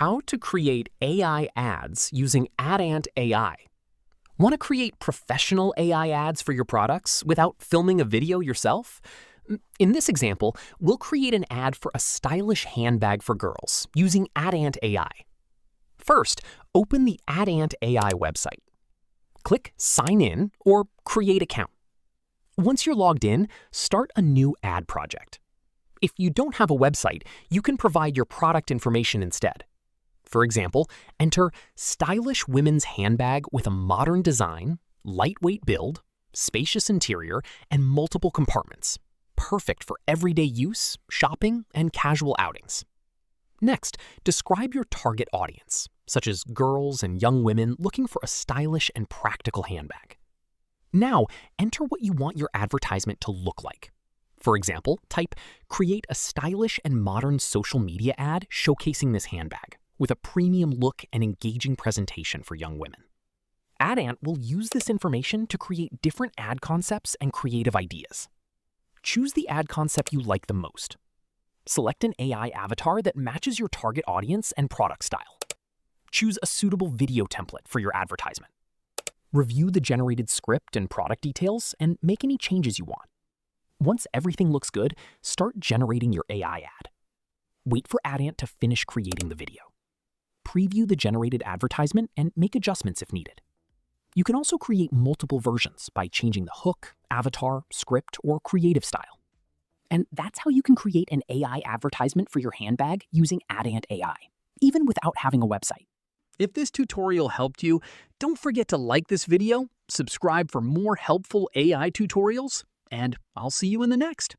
How to create AI ads using AdAnt AI. Want to create professional AI ads for your products without filming a video yourself? In this example, we'll create an ad for a stylish handbag for girls using AdAnt AI. First, open the AdAnt AI website. Click Sign In or Create Account. Once you're logged in, start a new ad project. If you don't have a website, you can provide your product information instead. For example, enter stylish women's handbag with a modern design, lightweight build, spacious interior, and multiple compartments. Perfect for everyday use, shopping, and casual outings. Next, describe your target audience, such as girls and young women looking for a stylish and practical handbag. Now, enter what you want your advertisement to look like. For example, type, create a stylish and modern social media ad showcasing this handbag, with a premium look and engaging presentation for young women. AdAnt will use this information to create different ad concepts and creative ideas. Choose the ad concept you like the most. Select an AI avatar that matches your target audience and product style. Choose a suitable video template for your advertisement. Review the generated script and product details and make any changes you want. Once everything looks good, start generating your AI ad. Wait for AdAnt to finish creating the video. Preview the generated advertisement and make adjustments if needed. You can also create multiple versions by changing the hook, avatar, script, or creative style. And that's how you can create an AI advertisement for your handbag using AdAnt AI, even without having a website. If this tutorial helped you, don't forget to like this video, subscribe for more helpful AI tutorials, and I'll see you in the next.